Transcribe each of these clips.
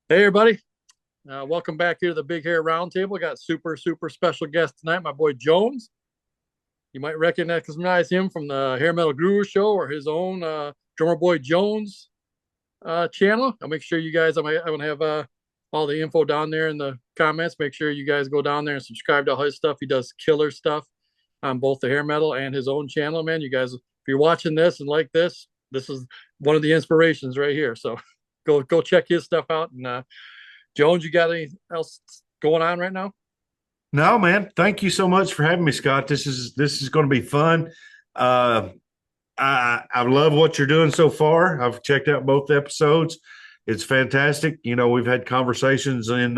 Hey, everybody. Welcome back here to the Big Hair Roundtable. Got super special guest tonight, my boy Jones. You might recognize him from the Hair Metal Guru Show or his own Drummer Boy Jones channel. I'll make sure you guys, I'm going to have all the info down there in the comments. Make sure you guys go down there and subscribe to all his stuff. He does killer stuff on both the Hair Metal and his own channel, man. You guys, if you're watching this and like this is one of the inspirations right here. So go check his stuff out. And Jones, you got anything else going on right now? No, man. Thank you so much for having me, Scott. This is going to be fun. Uh, I love what you're doing so far. I've checked out both episodes. It's fantastic. We've had conversations in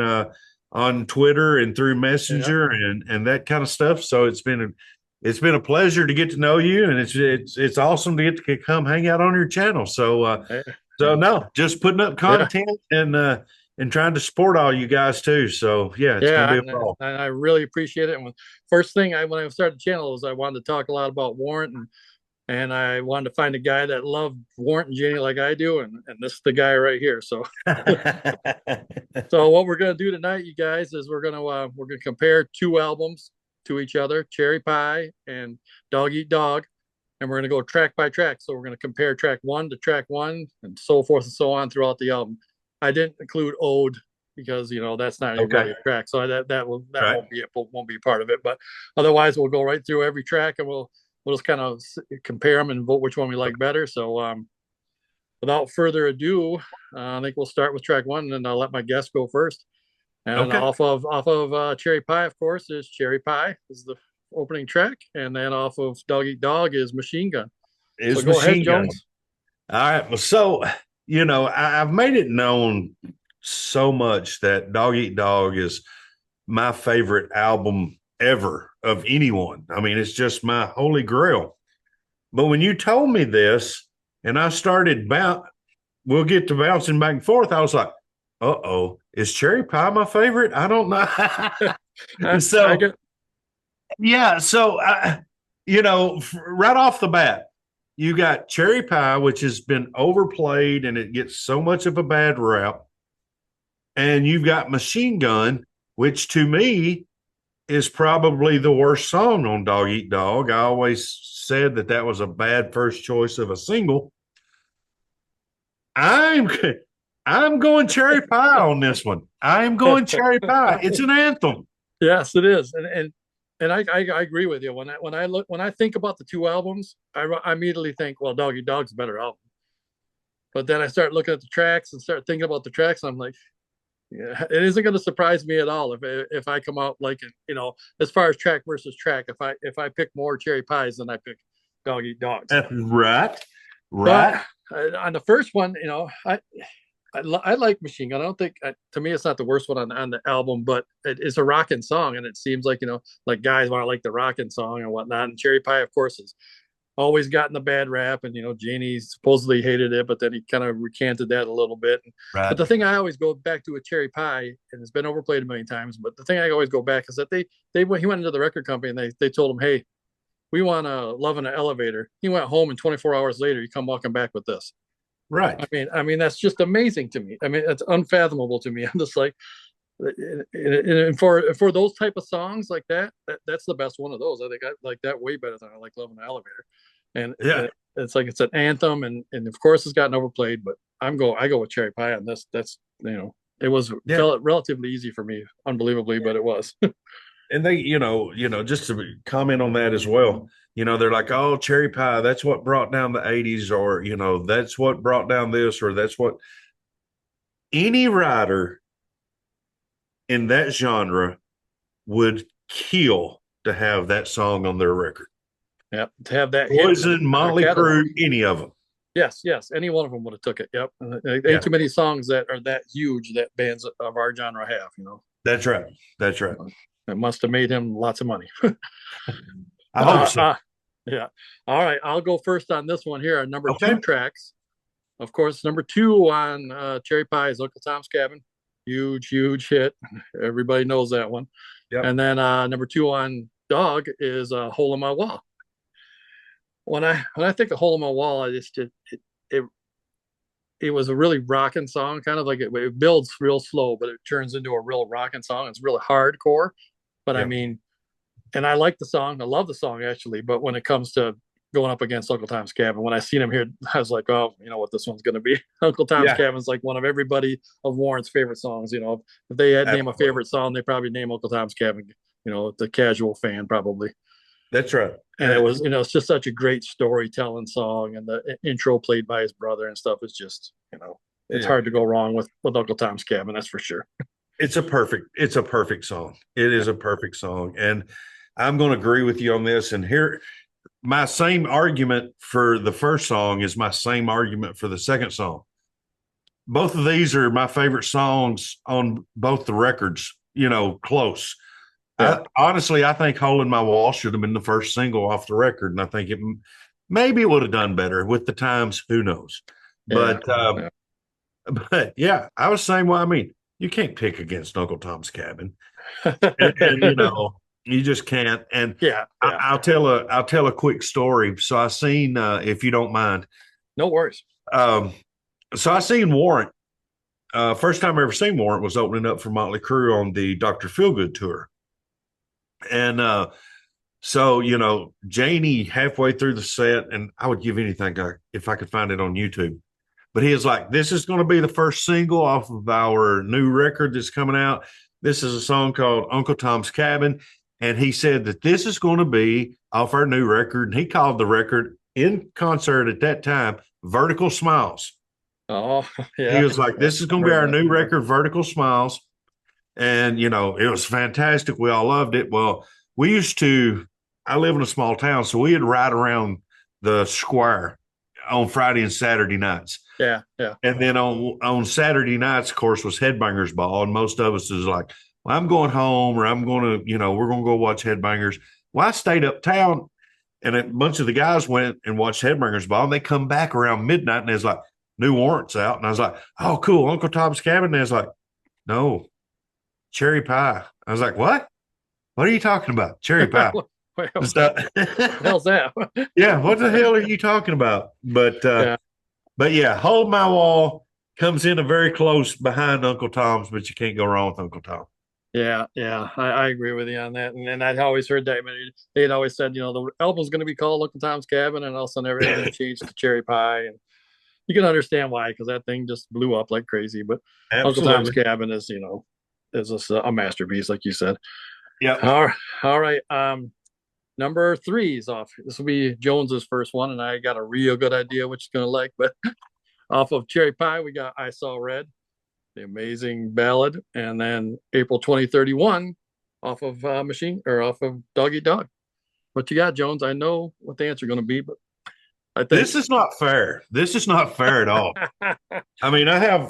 on Twitter and through Yeah. Messenger and that kind of stuff. So it's been a pleasure to get to know you, and it's awesome to get to come hang out on your channel. So no, just putting up Yeah. content and trying to support all you guys too. So yeah, it's going to Yeah. be a And ball. I really appreciate it. And first thing when I started the channel was I wanted to talk a lot about Warrant and I wanted to find a guy that loved Warrant and Jenny like I do. And this is the guy right here. So, so what we're going to do tonight, you guys, is we're going to compare two albums to each other, Cherry Pie and Dog Eat Dog. And we're going to go track by track. So we're going to compare track one to track one and so forth and so on throughout the album. I didn't include Ode because that's not really Okay. a track, so that Right. won't be part of it. But otherwise, we'll go right through every track and we'll just kind of compare them and vote which one we like better. So without further ado, I think we'll start with track one, and I'll let my guest go first. And Okay. off of Cherry Pie, of course, is Cherry Pie is the opening track, and then off of Dog Eat Dog is Machine Gun. So Is go ahead, Machine Gun. Jones. All right. Well, so, I've made it known so much that Dog Eat Dog is my favorite album ever of anyone. I mean, it's just my holy grail. But when you told me this and I started we'll get to bouncing back and forth, I was like, uh-oh, is Cherry Pie my favorite? I don't know. I So, get yeah. So, right off the bat, you got Cherry Pie, which has been overplayed and it gets so much of a bad rap. And you've got Machine Gun, which to me is probably the worst song on Dog Eat Dog. I always said that was a bad first choice of a single. I'm I'm going Cherry Pie on this one. I'm going Cherry Pie. It's an anthem. yes, it is, and I agree with you. When I think about the two albums, I immediately think, well, Doggy Dog's a better album. But then I start looking at the tracks and start thinking about the tracks. And I'm like, yeah, it isn't going to surprise me at all if I come out like it. As far as track versus track, if I pick more Cherry Pies than I pick Dog Eat Dogs. Right. But Right. on the first one, I like Machine Gun. I don't think to me it's not the worst one on the album, but it's a rocking song, and it seems like like guys want to like the rocking song and whatnot. And Cherry Pie, of course, has always gotten the bad rap, and Janie supposedly hated it, but then he kind of recanted that a little bit. But Right. the thing I always go back to with Cherry Pie, and it's been overplayed a million times, but the thing I always go back is that he went into the record company and they told him, hey, we want a Love in an Elevator. He went home and 24 hours later, he come walking back with this. Right. I mean, that's just amazing to me. I mean, it's unfathomable to me. I'm just like, and for those type of songs like that's the best one of those. I think I like that way better than I like Love in the Elevator. And Yeah. it's like it's an anthem, and of course it's gotten overplayed. But I go with Cherry Pie on this. That's it was Yeah. felt relatively easy for me, unbelievably, but it was. And they, just to comment on that as well, they're like, oh, Cherry Pie, that's what brought down the 80s, or, that's what brought down this, or that's what any writer in that genre would kill to have that song on their record. Yeah, to have that hit Poison, in their Motley Crue, catalog. any of them. Yes, any one of them would have took it. Yep, there ain't Yeah, too many songs that are that huge that bands of our genre have. that's right. That's right. It must have made him lots of money. I hope uh, so. uh, yeah. All right, I'll go first on this one here. Number two Okay. tracks, of course. Number two on Cherry Pie is Uncle Tom's Cabin. Huge hit. Everybody knows that one. Yep. And then number two on Dog is Hole in My Wall. When I think of Hole in My Wall, I just it it was a really rocking song, kind of like it builds real slow, but it turns into a real rocking song. It's really hardcore, but I Yeah. mean, and I like the song. I love the song actually, but when it comes to going up against Uncle Tom's Cabin, when I seen him here, I was like, oh, you know what this one's going to be. Uncle Tom's Yeah. Cabin is like one of everybody of Warrant's favorite songs. You know, if they had name a Absolutely. favorite song, they probably name Uncle Tom's Cabin. You know, the casual fan probably. That's right. And it was, you know, it's just such a great storytelling song, and the intro played by his brother and stuff is just, you know, it's Yeah. hard to go wrong with Uncle Tom's Cabin, that's for sure. It's a perfect song. It is a perfect song. And I'm going to agree with you on this. And here, my same argument for the first song is my same argument for the second song. Both of these are my favorite songs on both the records, you know, close. Yeah, Honestly, I think Hole in My Wall should have been the first single off the record. And I think it maybe it would have done better with the times. Who knows? yeah, But, yeah. but yeah, I was saying, well, I mean, you can't pick against Uncle Tom's Cabin. And you know, you just can't. And Yeah, yeah. I'll tell a quick story. So I seen, if you don't mind, No worries. um, so I seen Warrant. First time I ever seen Warrant was opening up for Motley Crue on the Dr. Feelgood tour. And so, you know, Janie halfway through the set, and I would give anything if I could find it on YouTube. But he was like, "This is going to be the first single off of our new record that's coming out. This is a song called Uncle Tom's Cabin." And he said that this is going to be off our new record. And he called the record in concert at that time Vertical Smiles. Oh, He yeah, was like, yeah. "This is going I've to be heard our that. new record, Vertical Smiles." And, you know, it was fantastic. We all loved it. Well, we used to, I live in a small town, so we'd ride around the square on Friday and Saturday nights. Yeah, yeah. And then on Saturday nights, of course, was Headbangers Ball. And most of us is like, well, I'm going home or I'm going to, you know, we're going to go watch Headbangers. Well, I stayed uptown and a bunch of the guys went and watched Headbangers Ball and they come back around midnight and it's like, new Warrants out. And I was like, oh, cool. Uncle Tom's Cabin. And it's like, no, cherry pie. I was like, what? What are you talking about? Cherry pie. Well, So, what the hell's that? yeah, what the hell are you talking about? Yeah, But yeah, Hold My Wall comes in a very close behind Uncle Tom's, but you can't go wrong with Uncle Tom. yeah, yeah. I agree with you on that. And I'd always heard that. I mean, they'd always said, you know, the album's going to be called Uncle Tom's Cabin, and all of a sudden everything changed to Cherry Pie. And you can understand why, because that thing just blew up like crazy. But Uncle Tom's Absolutely. Cabin is, you know, is just a masterpiece, like you said. Yeah. All right. Number three is off. This will be Jones's first one, and I got a real good idea what you're gonna like. But off of Cherry Pie, we got I Saw Red, the amazing ballad, and then April 2031 off of Machine or off of Dog Eat Dog. What you got, Jones? I know what the answer is gonna be, but I think This is not fair. This is not fair at all. I mean, I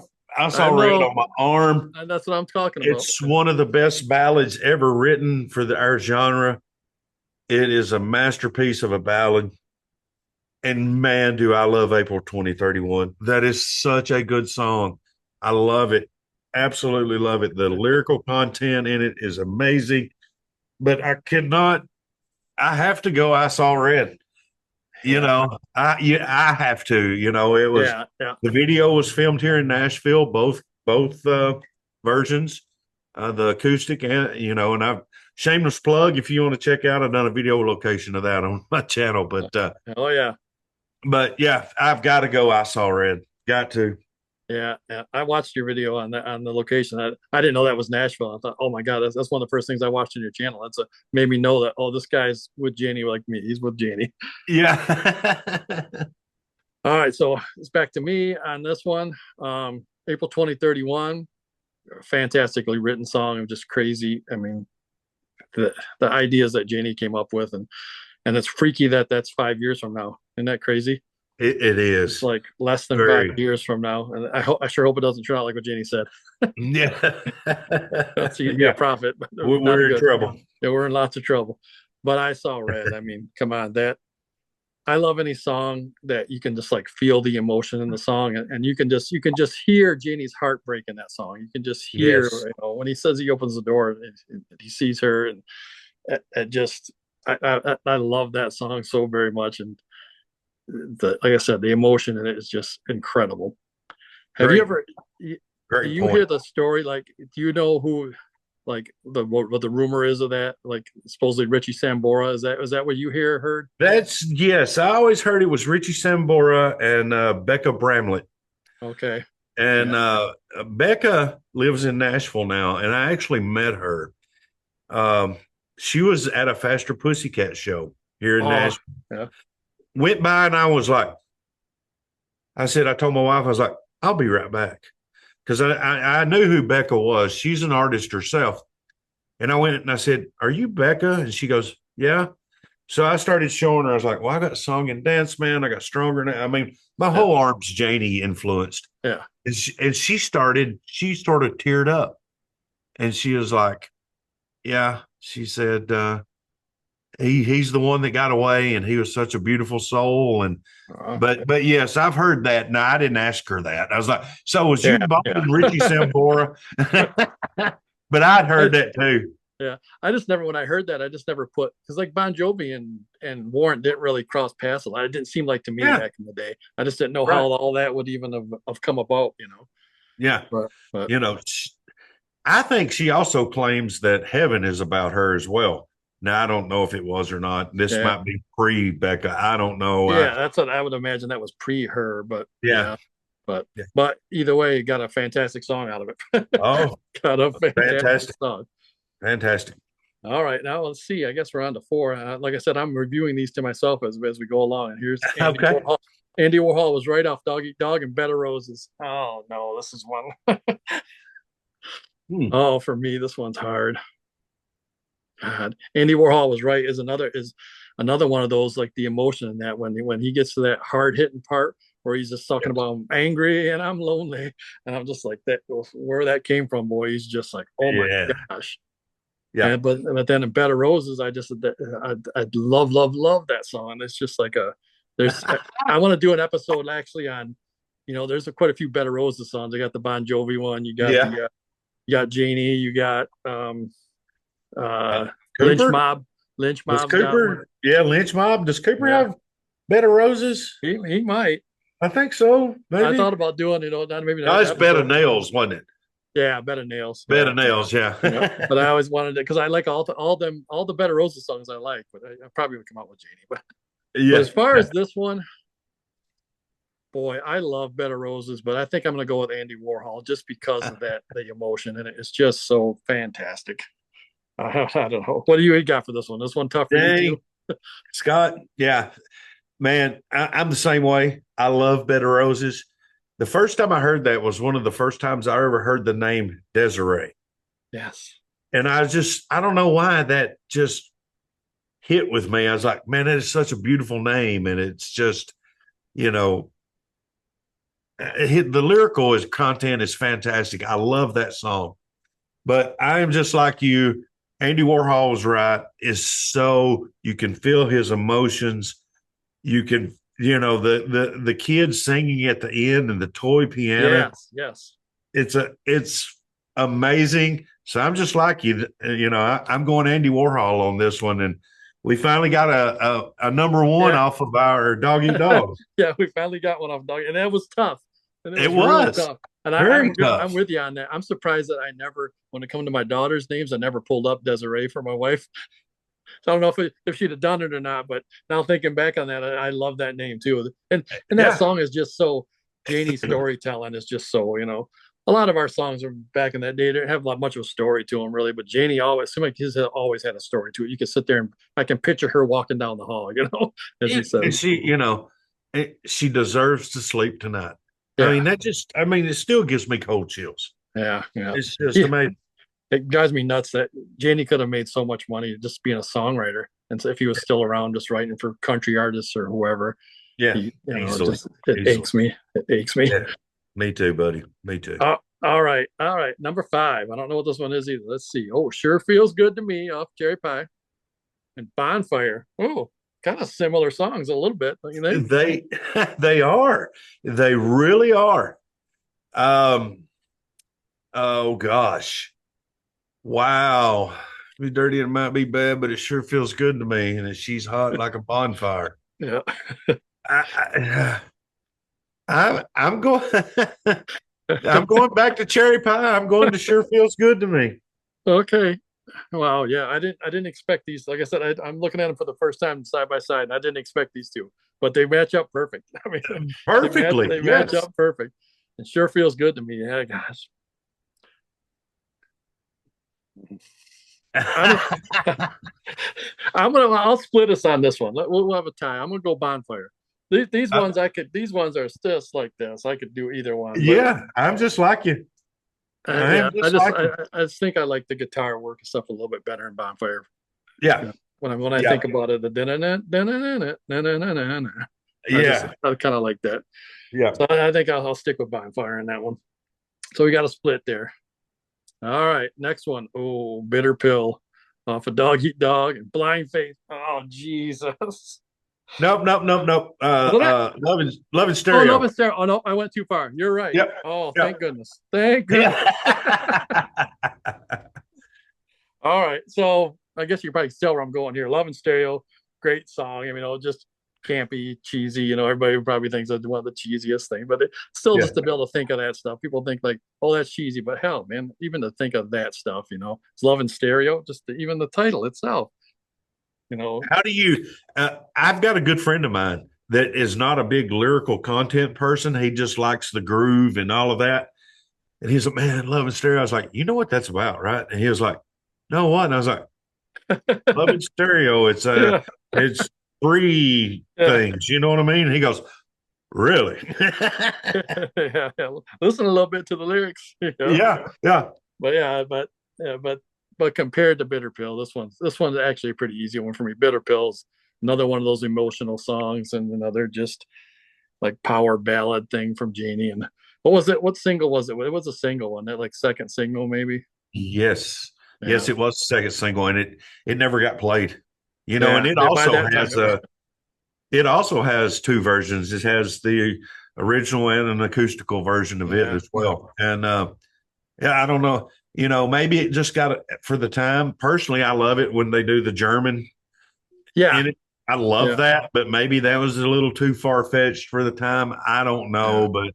Saw I Red know on my arm. that's what I'm talking about. It's one of the best ballads ever written for our genre. It is a masterpiece of a ballad. And man, do I love April 2031. That is such a good song. I love it. Absolutely love it. The lyrical content in it is amazing. But I have to go I Saw Red. You Yeah, know, I have to. You know, it was yeah, yeah. the video was filmed here in Nashville, both versions, the acoustic and you know, and I've shameless plug if you want to check out, I've done a video location of that on my channel. Oh yeah. But yeah, I've got to go. I Saw Red. Got to. Yeah, yeah. I watched your video on the location. I didn't know that was Nashville. I thought, oh my God, that's one of the first things I watched on your channel. Made me know that, oh, this guy's with Janie like me. He's with Janie. Yeah. All right, so it's back to me on this one. April 2031, fantastically written song. I'm just crazy. I mean, the ideas that Janie came up with, and it's freaky that that's 5 years from now. Isn't that crazy? It It's is like less than very. 5 years from now, and I sure hope it doesn't turn out like what Janie said. Yeah. That's easy to Yeah. profit, but not a We're in good. trouble. Yeah, we're in lots of trouble. But I Saw Red. I mean, come on, that I love any song that you can just like feel the emotion in the song, and you can just hear Janie's heartbreak in that song. You can just hear, Yes. you know, when he says he opens the door and he sees her, and it just I love that song so very much, and like I said, the emotion in it is just incredible. Have you Great, ever? Do great you hear point. the story? Like, do you know who? Like what the rumor is of that? Like supposedly Richie Sambora. Is that what you heard? That's yes. I always heard it was Richie Sambora and Becca Bramlett. Okay. And Yeah. Becca lives in Nashville now, and I actually met her. Um, she was at a Faster Pussycat show here in Oh, Nashville. yeah. Went by, and I was like, I told my wife, I was like, I'll be right back. Because I knew who Becca was. She's an artist herself. And I went and I said, "Are you Becca?" And she goes, "Yeah." So I started showing her. I was like, "Well, I got song and dance, man. I got stronger now." I mean, my Yeah. whole arm's Janie influenced. Yeah. She sort of teared up. And she was like, "Yeah." She said, he's the one that got away, and he was such a beautiful soul. And but yes, I've heard that. No, I didn't ask her that. I was like, "So was you yeah. involved Yeah. in Richie Sambora?" But I'd I, heard that too. yeah. I just never when I heard that I just never put because like Bon Jovi and Warrant didn't really cross paths a lot. It didn't seem like to me Yeah, back in the day. I just didn't know how right. all that would even have come about. Yeah. But You know, I think she also claims that heaven is about her as well. Now, I don't know if it was or not. This yeah. might be pre Becca. I don't know. Yeah, that's what I would imagine. That was pre her, but Yeah. yeah, but Yeah. but either way, got a fantastic song out of it. Oh, Got a fantastic fantastic. song. Fantastic. All right, now let's see. I guess we're on to four. Like I said, I'm reviewing these to myself as we go along. And here's Andy Okay. Warhol. Andy Warhol was right off Dog Eat Dog and Bed of Roses. Oh no, this is one. Hmm. Oh, for me, this one's hard. God, Andy Warhol was right. Is another one of those like the emotion in that when he gets to that hard hitting part where he's just talking Yes. about I'm angry and I'm lonely and I'm just like that where that came from, boy. He's just like oh my Yeah. gosh. Yeah. And but then in Bed of Roses, I love that song. It's just like there's I want to do an episode actually on there's quite a few Bed of Roses songs. I got the Bon Jovi one. Yeah. You got Janie. You got Uh, Lynch Cooper? Mob. Lynch Does Mob's got one. Cooper? Yeah, Lynch Mob. Does Cooper Yeah, have Bed of Roses? he might. I think so. I Maybe. thought about doing not maybe No, not it's Bed of episode. Nails, wasn't it? Yeah, Better Nails. Bed Yeah, of Nails. Yeah. yeah. But I always wanted it because I like all the Better Roses songs I like. But I probably would come out with Janie. But Yeah. as far as this one, boy, I love Better Roses. But I think I'm going to go with Andy Warhol just because of the emotion and it's just so fantastic. I don't know. What do you got for this one? This one tough for you Dang, too? Scott. Yeah, man, I'm the same way. I love Bed of Roses. The first time I heard that was one of the first times I ever heard the name Desiree. Yes. And I don't know why that just hit with me. I was like, man, that is such a beautiful name. And it's just, you know, the lyrical content is fantastic. I love that song. But I am just like you. Andy Warhol was right. Is so you can feel his emotions. You can, the kids singing at the end and the toy piano. Yes. Yes. It's amazing. So I'm just like you. I'm going Andy Warhol on this one, and we finally got a number one Yeah. off of our Dog Eat Dog. Yeah. We finally got one off dog, and that was tough. And it It was real was tough. And very I'm tough. with you on that. I'm surprised that I never, when it comes to my daughter's names, I never pulled up Desiree for my wife. So I don't know if she'd have done it or not, but now thinking back on that, I love that name too. And that Yeah. song is just so Janie's storytelling is just so a lot of our songs are back in that day didn't have much of a story to them really, but Janie always seemed like his always had a story to it. You could sit there and I can picture her walking down the hall, as he And says. she deserves to sleep tonight. I Yeah, mean, it still gives me cold chills. yeah, yeah. It's just Yeah, amazing. it drives me nuts that Janie could have made so much money just being a songwriter, and so if he was still around, just writing for country artists or whoever, Yeah, it easily, just it easily. aches me. It aches me. Yeah, me too, buddy. Me too. All right, all right. Number five. I don't know what this one is either. Let's see. Oh, sure feels good to me off Cherry Pie and Bonfire. Oh, kind of similar songs a little bit, don't you think? They they are. They really are. Um. Oh gosh. Wow. Be dirty and it might be bad, but it sure feels good to me. And she's hot like a bonfire. Yeah. I, I'm going. I'm going back to cherry pie. I'm going to sure feels good to me. Okay. Wow. Yeah, I didn't expect these. Like I said, I'm looking at them for the first time side by side, and I didn't expect these two, but they match up perfect. I mean, Perfectly. they match Yes. up perfect. It sure feels good to me. Yeah, gosh. I'm I'll split us on this one. We'll have a tie. I'm gonna go bonfire. These Uh, ones I could. These ones are just like this. I could do either one, but yeah, I'm just like you. I yeah, am just like you. I just think I like the guitar work and stuff a little bit better in bonfire. Yeah. Yeah. When I Yeah. think about it, the Yeah. I kind of like that. Yeah. So I think I'll stick with bonfire in that one. So we got a split there. All right, next one. Oh, bitter pill off a Dog Eat Dog and Blind Faith. Oh, Jesus. Nope. Nope. Nope. Nope. Was that? Love and Oh, no, stereo. it's there. Oh, no, I went too far. You're right. Yep. Oh, thank Yep. goodness. Thank goodness. Yeah. All right. So I guess you probably tell where I'm going here. Love and Stereo, great song. I mean, just campy, cheesy. Everybody probably thinks that's one of the cheesiest things, but still Yeah. just to be able to think of that stuff. People think like, oh, that's cheesy, but hell, man, even to think of that stuff, it's Love and Stereo, even the title itself, you know. How do you? I've got a good friend of mine that is not a big lyrical content person. He just likes the groove and all of that. And he's like, man, Love and Stereo. I was like, you know what that's about, right? And he was like, no, what? And I was like, Love and Stereo. Yeah, It's three yeah, things. You know what I mean? And he goes, really? yeah, yeah. Listen a little bit to the lyrics, Yeah, yeah, But yeah, yeah, but compared to Bitter Pill, this one's actually a pretty easy one for me. Bitter Pill's another one of those emotional songs, and another just like power ballad thing from Janie. And what was it? What single was it? It was a single one, that like second single maybe. yes, Yeah, yes. It was the second single, and it never got played. And yeah. it By also that time, has two versions. It has the original and an acoustical version of it yeah, as well. And yeah, I don't know. Maybe it just got it for the time. Personally, I love it when they do the German yeah, in it. I love yeah, that, but maybe that was a little too far fetched for the time. I don't yeah, know,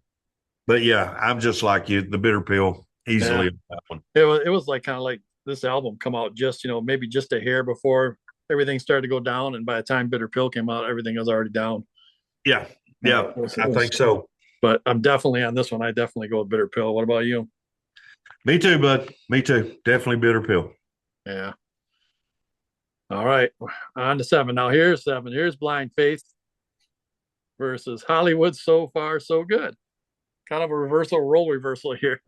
but yeah, I'm just like you. The bitter pill yeah. easily on that one. It was like kind of like this album come out just maybe just a hair before everything started to go down, and by the time Bitter Pill came out, everything was already down. Yeah, Yeah, yeah, I think so. but I'm definitely on this one. I definitely go with Bitter Pill. What about you? Me too, bud. Me too. Definitely bitter pill. Yeah. All right. On to seven. Now here's seven. Here's Blind Faith versus Hollywood So Far So Good. Kind of a role reversal here.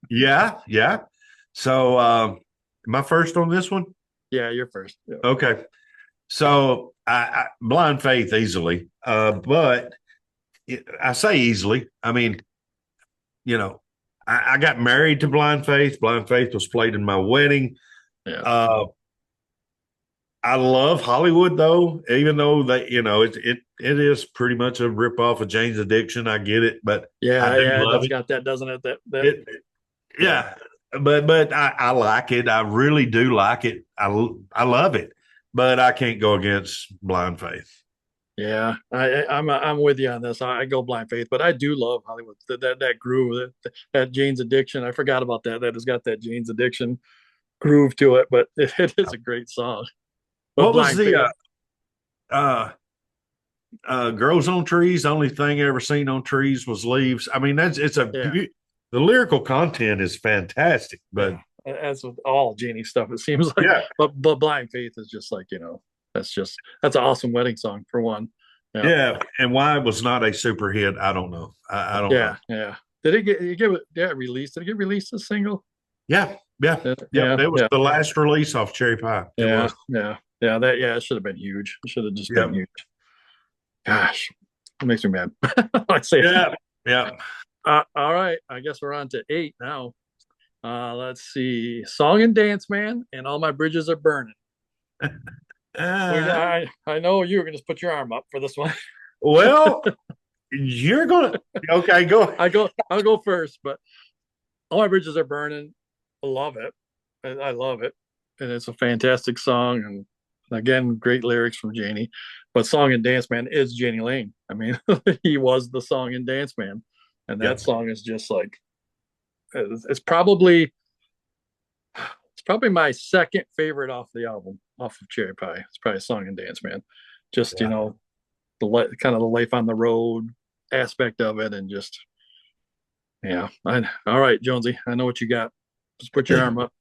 Yeah, yeah. So, my first on this one. Yeah, you're first. Yeah. Okay. So I blind faith easily, but I say easily. I mean, you know, I got married to blind faith. Blind faith was played in my wedding. Yeah. Uh, I love Hollywood though, even though it is pretty much a rip off of Jane's Addiction. I get it, but I Yeah, do yeah, it love does it. got that, doesn't it? That It yeah. yeah, but I like it. I really do like it. I love it, but I can't go against blind faith. Yeah, I'm with you on this. I go Blind Faith, but I do love Hollywood. That groove, that Jane's Addiction. I forgot about that. That has got that Jane's Addiction groove to it, but it is a great song. But What was Blind the Faith, uh grows on trees? The only thing I ever seen on trees was leaves. I mean, yeah, the lyrical content is fantastic, but yeah. As with all Janie stuff, it seems like. yeah, But Blind Faith is just like that's an awesome wedding song for one. Yeah, yeah. And why it was not a super hit, I don't know. I don't know. yeah, yeah. Did it get released? Did it get released as single? Yeah, yeah, yep. Yeah, It was yeah, the last release off Cherry Pie. It yeah, was. yeah, it should have been huge. It should have just been Yep. huge. Gosh, it makes me mad. I say it. Yeah. Yeah. All right, I guess we're on to eight now. Let's see, Song and Dance Man and All My Bridges Are Burning. Uh, I know you were gonna just put your arm up for this one. well, you're gonna okay, go. I'll go first, but All My Bridges Are Burning. I love it. I love it, and it's a fantastic song. And again, great lyrics from Janie. But Song and Dance Man is Janie Lane. I mean, he was the Song and Dance Man, and Yeah. that song is just like it's probably my second favorite off the album, off of Cherry Pie. It's probably Song and Dance, man. Just Yeah. the kind of the life on the road aspect of it, and just all right, Jonesy, I know what you got. Just put your arm up.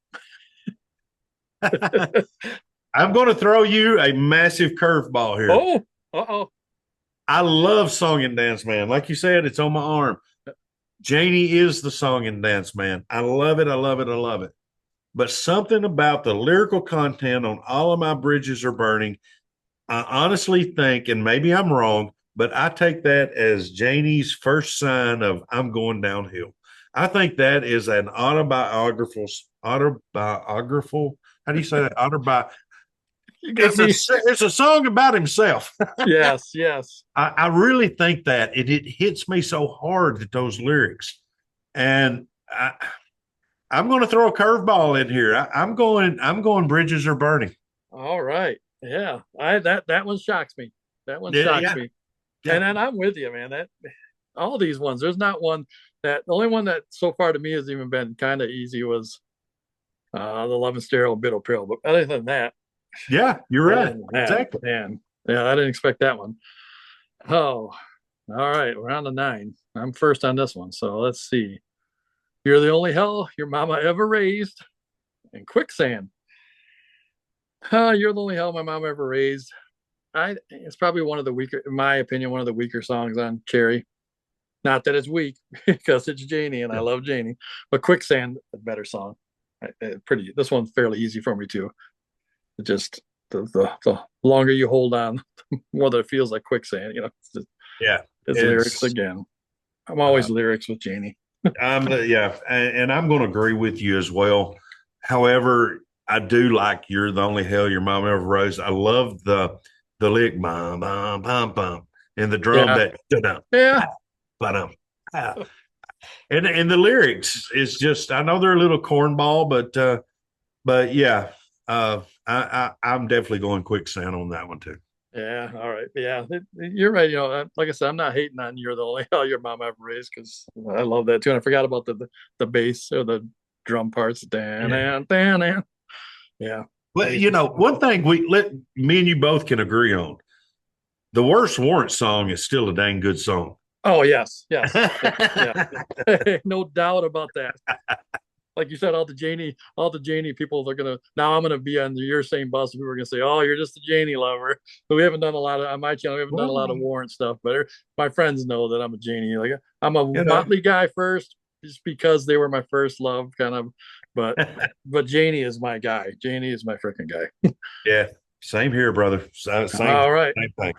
I'm going to throw you a massive curveball here. Oh, uh-oh. I love Song and Dance Man. Like you said, it's on my arm. Janie is the Song and Dance Man. I love it. I love it. I love it. But something about the lyrical content on All of My Bridges Are Burning, I honestly think, and maybe I'm wrong, but I take that as Janie's first sign of I'm going downhill. I think that is an autobiographical. How do you say that? It's a song about himself. Yes, yes. I really think that it hits me so hard that those lyrics, and I'm going to throw a curveball in here. I'm going. Bridges Are Burning. All right. Yeah. That one shocks me. That one shocks me. Yeah. And I'm with you, man. That all these ones. There's not one the only one that so far to me has even been kind of easy was the Love and Stereo Biddle Pill. But other than that, yeah, you're right. Exactly. Man. Yeah, I didn't expect that one. Oh, all right. We're on to 9. I'm first on this one. So let's see. You're the only hell your mama ever raised. And Quicksand. You're the only hell my mom ever raised. It's probably one of the weaker, in my opinion, one of the weaker songs on Cherry. Not that it's weak, because it's Janie and I love Janie. But Quicksand, a better song. This one's fairly easy for me too. It just the longer you hold on, the more that it feels like quicksand. It's lyrics again. I'm always lyrics with Janie. And I'm going to agree with you as well. However, I do like "You're the Only Hell Your Mom Ever Raised." I love the lick, bum bum bum bum, and the drum and the lyrics is just. I know they're a little cornball, but yeah, I'm definitely going Quicksand on that one too. Yeah, all right. Yeah, you're right. Like I said, I'm not hating on "You're the Only Hell Your Mom Ever Raised" because I love that too. And I forgot about the bass or the drum parts. Yeah. Well, one thing me and you both can agree on: the worst Warrant song is still a dang good song. Oh yes, yeah. No doubt about that. Like you said, all the Janie people are gonna. Now I'm gonna be on your same bus. We were gonna say, "Oh, you're just a Janie lover." But we haven't done a lot of on my channel. We haven't done a lot of Warrant stuff. But my friends know that I'm a Janie. Like I'm a Motley guy first, just because they were my first love, kind of. But Janie is my guy. Janie is my freaking guy. Yeah, same here, brother. Same. All right, same thing.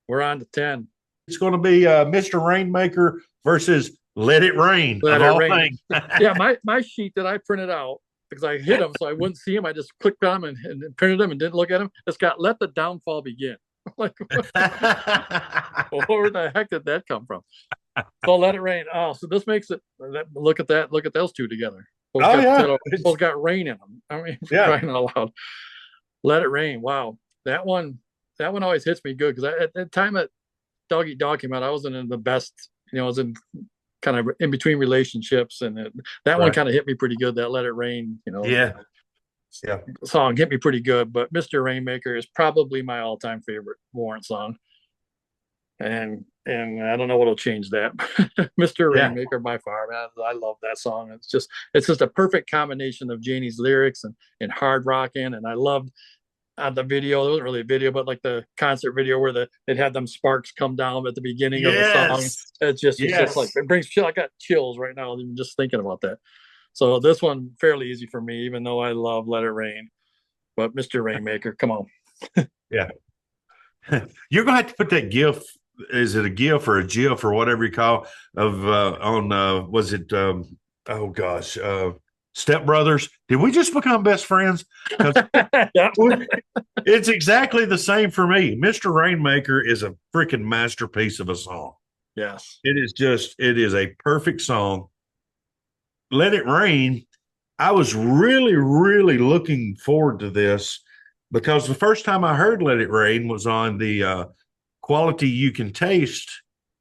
We're on to 10. It's going to be Mr. Rainmaker versus Let It Rain. Let It Rain. Yeah, my sheet that I printed out because I hit them so I wouldn't see them. I just clicked on them and printed them and didn't look at them. It's got "Let the Downfall Begin." Like, where the heck did that come from? So "Let It Rain." Oh, so this makes it. Look at that. Look at those two together. Both got rain in them. I mean, crying out loud. "Let It Rain." Wow, that one always hits me good because at the time that Dog Eat Dog came out, I wasn't in the best. I was in kind of in between relationships, and that one kind of hit me pretty good. That "Let It Rain," song hit me pretty good. But "Mr. Rainmaker" is probably my all-time favorite Warrant song, and I don't know what'll change that. "Mr. Rainmaker" by far, man. I love that song. It's just a perfect combination of Janie's lyrics and hard rocking, and I loved. The video, it wasn't really a video, but like the concert video where they'd had them sparks come down at the beginning of the song. It's just like it brings chill. I got chills right now even just thinking about that. So this one fairly easy for me, even though I love "Let It Rain." But "Mr. Rainmaker," come on. Yeah. You're gonna have to put that GIF. Is it a GIF or a GIF or whatever you call of was it oh gosh, Step Brothers? Did we just become best friends? It's exactly the same for me. "Mr. Rainmaker" is a freaking masterpiece of a song. Yes. It is a perfect song. "Let It Rain," I was really, really looking forward to this because the first time I heard "Let It Rain" was on the Quality You Can Taste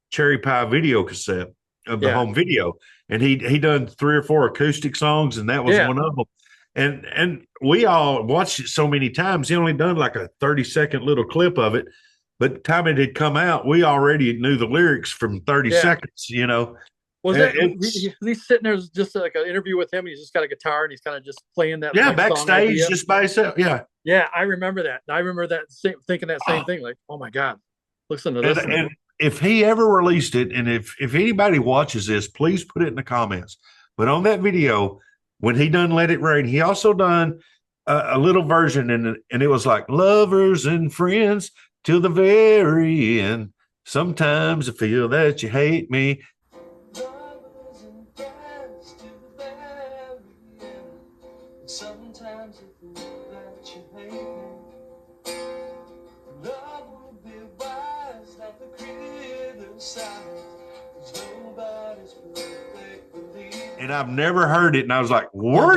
Cherry Pie video cassette of the home video. and he done 3 or 4 acoustic songs, and that was Yeah. one of them. And we all watched it so many times. He only done like a 30-second little clip of it, but the time it had come out, we already knew the lyrics from 30 Yeah. seconds. You know, Was that he's sitting there just like an interview with him? And he's just got a guitar and he's kind of just playing that yeah, like song backstage idea. just by himself. Yeah, Yeah, I remember that. I remember that thinking that same thing. Like, oh my god, listen to this. and if he ever released it, and if anybody watches this, please put it in the comments. But on that video, when he done Let It Rain, he also done a little version, and it was like lovers and friends till the very end. Sometimes I feel that you hate me. Lovers and friends to the very end. Sometimes I feel that you hate me. Love will be wise, not the criticize. 'Cause nobody's perfect, believe me. And I've never heard it, and I was like, where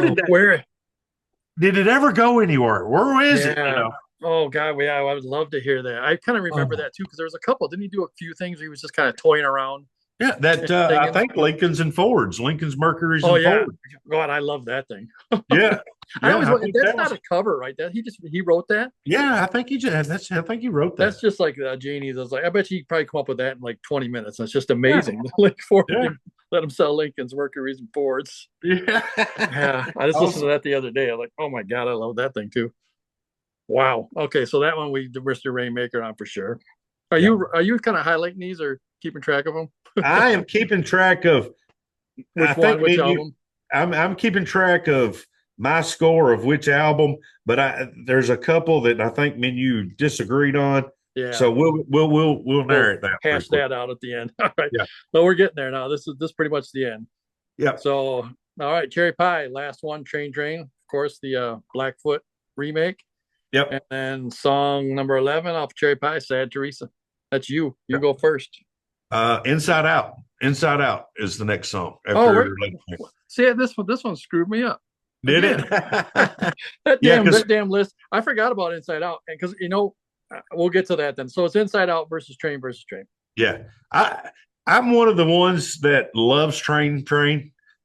did it ever go anywhere? Where is it? You know? Oh god, yeah, I would love to hear that. I kind of remember that too because there was a couple. Didn't he do a few things? He was just kind of toying around. Yeah, that I think Lincoln's and Fords, Lincoln's, Mercury's, Oh and yeah, Fords. God, I love that thing. Yeah, I always think that's not a cover, right? That he wrote that. Yeah, I think I think he wrote that. That's just like Janie's. I was like, I bet you probably come up with that in like 20 minutes. That's just amazing. Like Ford, let him sell Lincolns, Mercury's, and Fords. Yeah, I just listened to that the other day. I'm like, oh my god, I love that thing too. Wow. Okay, so that one we Mr. Rainmaker on for sure. Are you kind of highlighting these or keeping track of them? I am keeping track of which album. I'm keeping track of my score of which album, but there's a couple that I think me and you disagreed on. Yeah. So we'll narrate that. Hash that out at the end. All right. Yeah. Well, we're getting there now. This is pretty much the end. Yeah. So all right, Cherry Pie, last one, Train. Of course, the Blackfoot remake. Yep. And then song number 11 off Cherry Pie, Sad Teresa. That's you. You go first. Inside Out. Inside Out is the next song. See, this one screwed me up. Did it? that damn list. I forgot about Inside Out, and because we'll get to that then. So it's Inside Out versus Train. Yeah, I'm one of the ones that loves Train.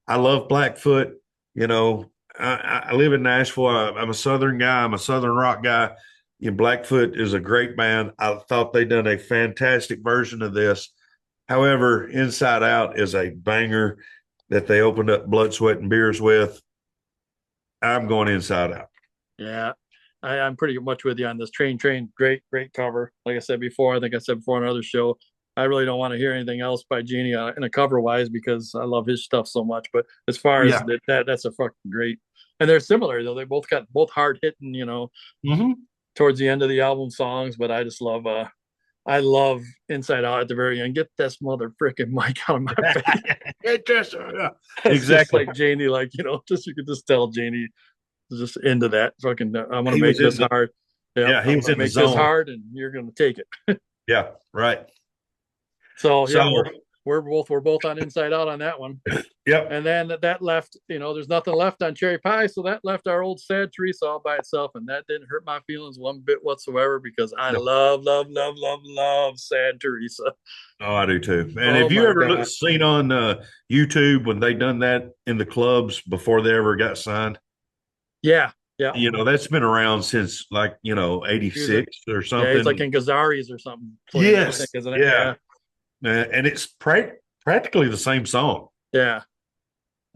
I love Blackfoot. You know, I live in Nashville. I'm a Southern guy. I'm a Southern rock guy. Blackfoot is a great band. I thought they done a fantastic version of this. However, Inside Out is a banger that they opened up Blood, Sweat, and Beers with. I'm going Inside Out. Yeah, I'm pretty much with you on this. Train, great cover. Like I said before, I think I said before on another show, I really don't want to hear anything else by Genie in a cover wise because I love his stuff so much. But as far as that's a fucking great. And they're similar though. They both got hard hitting, towards the end of the album songs. But I just love I love Inside Out at the very end. Get this mother freaking mic out of my face. Exactly. Like Janie, you could just tell Janie just into that fucking. I'm gonna make this hard. Yeah, he was in the zone. Make this hard, and you're gonna take it. Yeah, right. So we're both on Inside Out on that one. Yep. And then that left, there's nothing left on Cherry Pie, so that left our old Sad Teresa all by itself, and that didn't hurt my feelings one bit whatsoever because I love Sad Teresa. Oh, I do too. And have you ever seen on YouTube when they done that in the clubs before they ever got signed? Yeah. Yeah. That's been around since 86 or something. Yeah, it's like in Gazzari's or something. Yes. Isn't it? Yeah. And it's practically the same song. Yeah.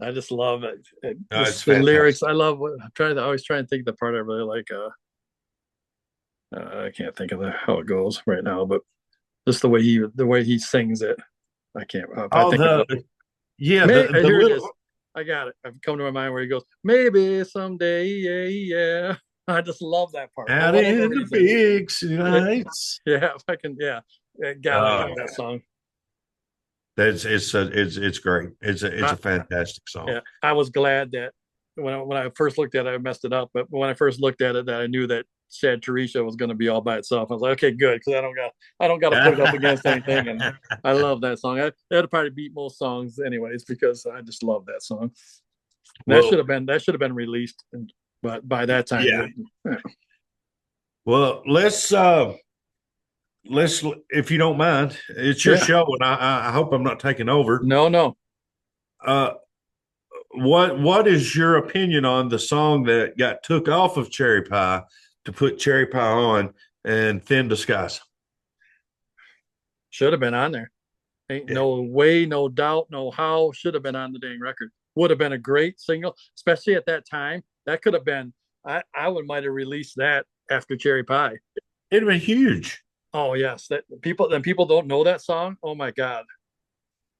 I just love it. The lyrics. I love I always try and think of the part I really like. I can't think of how it goes right now, but just the way he sings it. I can't. Here it is. I got it. I've come to my mind where he goes, maybe someday, yeah. I just love that part. Out in the big nights. Yeah, if I can, I love that song. It's great. It's a fantastic song. Yeah, I was glad that when I first looked at it, I messed it up. But when I first looked at it, that I knew that Sad Teresa was going to be all by itself. I was like, okay, good, because I don't got to put it up against anything. And I love that song. That'd probably beat most songs, anyways, because I just love that song. That should have been released, but by that time, yeah. Well, let's if you don't mind, it's your show, and I hope I'm not taking over. No. Uh, what is your opinion on the song that got took off of Cherry Pie to put Cherry Pie on and Thin Disguise? Should have been on there. Ain't Yeah. no way, no doubt, no how. Should have been on the dang record. Would have been a great single, especially at that time. That could have been. I would might have released that after Cherry Pie. It'd been huge. Oh yes, that people don't know that song. Oh my God.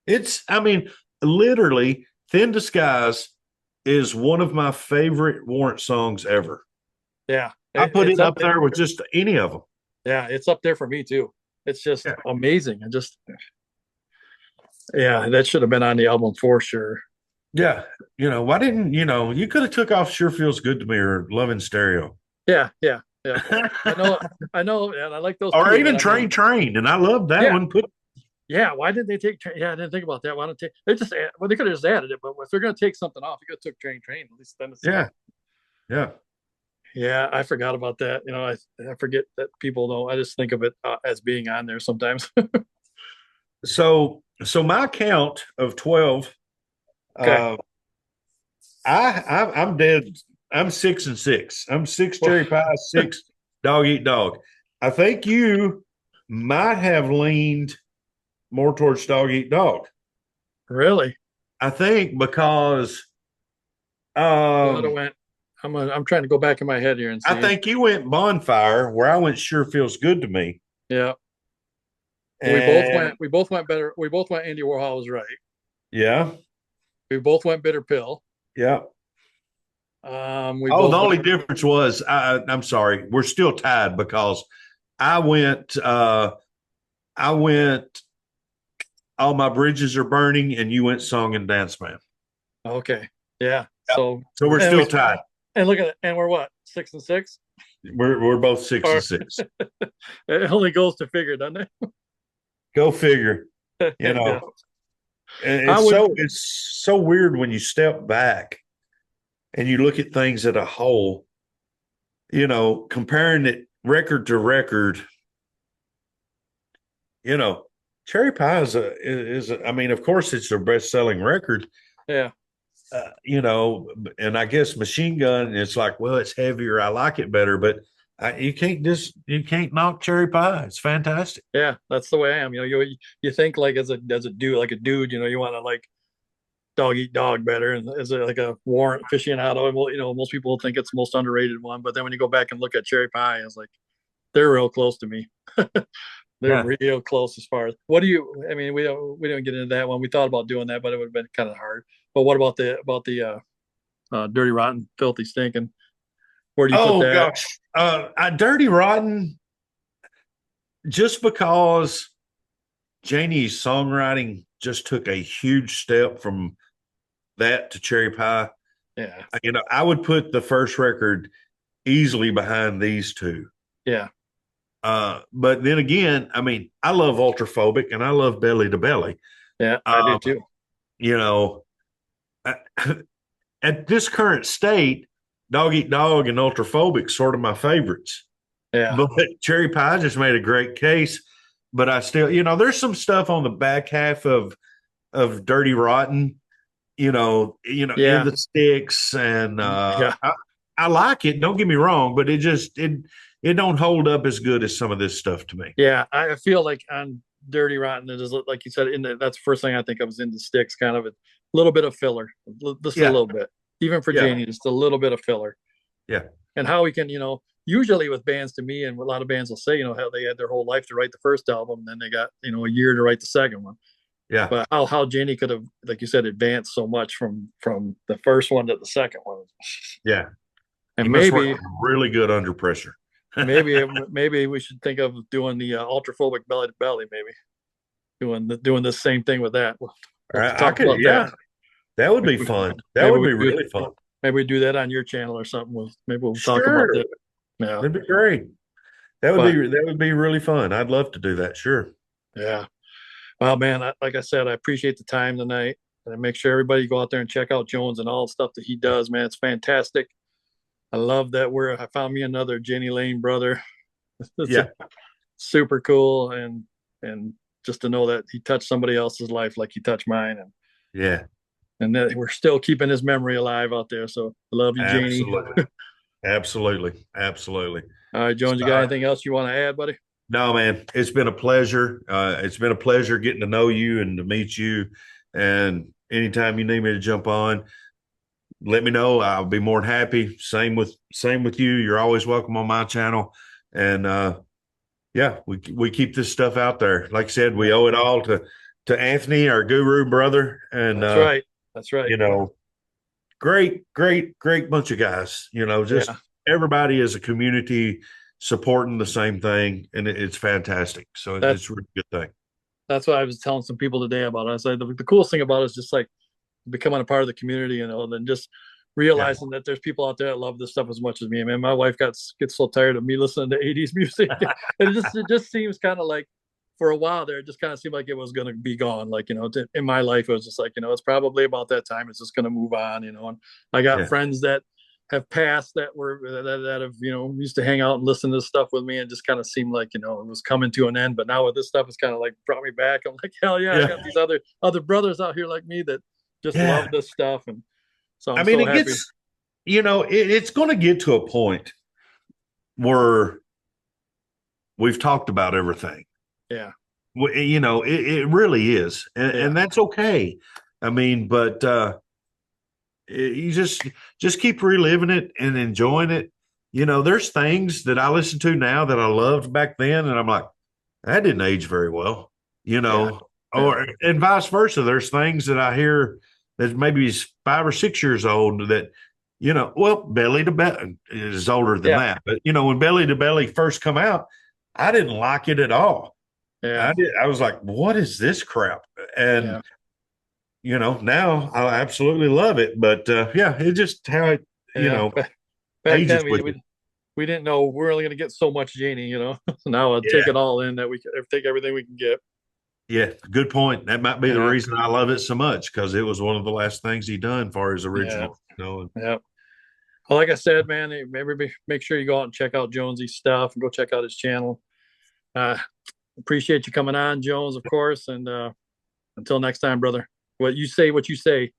I mean, literally, Thin Disguise is one of my favorite Warrant songs ever. Yeah, I put it's it up up there. there with just any of them. Yeah, it's up there for me too. It's just Yeah. amazing. And just yeah, that should have been on the album for sure. Yeah. Why didn't, you could have took off Sure Feels Good to Me or Love in Stereo. Yeah, yeah, yeah. I know, and I like those Or too. even But I mean, Train. And I love that yeah, one. yeah. Why did they take? Yeah, I didn't think about that. Why don't they just? Well, they could have just added it. But if they're gonna take something off, you could have took Train. At least then it's Yeah. Yeah. yeah. I forgot about that. I forget that people don't. I just think of it as being on there sometimes. So my count of 12, Okay. I'm dead. I'm 6 and 6. I'm six Cherry Pie, six Dog Eat Dog. I think you might have leaned more towards Dog Eat Dog. Really? I think because Well, went. I'm trying to go back in my head here and see. I think you went Bonfire, where I went Sure Feels Good to Me. Yeah. And We both went better. We both went Andy Warhol was right. yeah, We both went Bitter Pill. yeah. We Oh, both the only went, difference was I'm sorry, we're still tied because I went All My Bridges Are Burning, and you went Song and Dance Man. okay. Yeah. Yep. So We're still tied. And look at it. And we're what? 6 and 6? We're both 6 Or- and 6. It only goes to figure, doesn't it? Go figure. Yeah. And I would it's so weird when you step back and you look at things at a whole, comparing it record to record, Cherry Pie I mean, of course it's their best selling record, yeah. And I guess Machine Gun, it's like, well, it's heavier. I like it better, but you can't knock Cherry Pie. It's fantastic. Yeah, that's the way I am. You think like as a dude, you want to like Dog Eat Dog better, and as like a Warrant aficionado, well, most people think it's the most underrated one, but then when you go back and look at Cherry Pie, it's like they're real close to me. They're real close as far as what do you? I mean, we don't get into that one. We thought about doing that, but it would have been kind of hard. But what about the Dirty Rotten Filthy Stinking? Where do you put that? Gosh, Dirty Rotten, just because Janie's songwriting just took a huge step from that to Cherry Pie. Yeah. I would put the first record easily behind these two. Yeah. But then again, I mean, I love Ultraphobic and I love Belly to Belly. Yeah, I do too. At this current state, Dog Eat Dog and Ultraphobic sort of my favorites. Yeah. But Cherry Pie just made a great case. But I still, there's some stuff on the back half of Dirty Rotten, in the sticks, and I like it. Don't get me wrong, but it don't hold up as good as some of this stuff to me. Yeah, I feel like on Dirty Rotten, it is like you said. That's the first thing I think of is in the sticks, kind of a little bit of filler, just a little bit, even for Janie, just a little bit of filler. Yeah, and how we can, usually with bands, to me, and a lot of bands will say, how they had their whole life to write the first album, and then they got a year to write the second one. Yeah, but how Janie could have, like you said, advanced so much from the first one to the second one. Yeah, and maybe really good under pressure. maybe we should think of doing the Ultraphobic Belly to Belly. Maybe doing the same thing with that. We'll talk about that. That would be fun. That would be really fun. Maybe we do that on your channel or something. Maybe we'll talk about that. Yeah, that'd be great. That would be really fun. I'd love to do that. Sure. Yeah. Well, man, like I said, I appreciate the time tonight, and I make sure everybody go out there and check out Jones and all the stuff that he does. Man, it's fantastic. I love that I found me another Jenny Lane brother. Super cool, and just to know that he touched somebody else's life like he touched mine, and and that we're still keeping his memory alive out there. So I love you, Janie. Absolutely. Absolutely. Absolutely. All right, Jones, you got anything else you want to add, buddy? No, man, it's been a pleasure. It's been a pleasure getting to know you and to meet you. And anytime you need me to jump on, let me know. I'll be more than happy. Same with you. You're always welcome on my channel. And yeah, we keep this stuff out there. Like I said, we owe it all to Anthony, our guru brother. And That's right. That's right. You know, great bunch of guys. Just everybody as a community supporting the same thing, and it's fantastic. So it's a really good thing. That's what I was telling some people today about it. I said the coolest thing about it is just like becoming a part of the community, and then just realizing that there's people out there that love this stuff as much as me. I mean, my wife gets so tired of me listening to 80s music. It just seems kind of like for a while there, it just kind of seemed like it was going to be gone. Like, in my life, it was just like, it's probably about that time. It's just going to move on, and I got friends that have passed that have, used to hang out and listen to this stuff with me, and just kind of seemed like, it was coming to an end. But now with this stuff, it's kind of like brought me back. I'm like, hell yeah. I got these other brothers out here like me that just love this stuff. And so I'm so happy. Gets, it's going to get to a point where we've talked about everything. Yeah. It really is. And that's okay. I mean, but you just keep reliving it and enjoying it. There's things that I listen to now that I loved back then, and I'm like, that didn't age very well, and vice versa. There's things that I hear that maybe is 5 or 6 years old that, Belly to Belly is older than that. But, when Belly to Belly first come out, I didn't like it at all. Yeah. I was like, what is this crap? And, now I absolutely love it. But, it's just how it, back ages then with we didn't know we're only going to get so much Janie, now I'll take it all in, that we can take everything we can get. Yeah, good point. That might be the reason I love it so much, because it was one of the last things he done for his original. Well, like I said, man, maybe make sure you go out and check out Jonesy's stuff and go check out his channel. Appreciate you coming on, Jones, of course. And until next time, brother, what you say.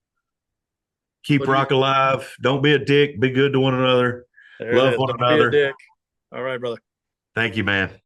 Keep rock alive. Don't be a dick. Be good to one another. Love one another. Be a dick. All right, brother. Thank you, man.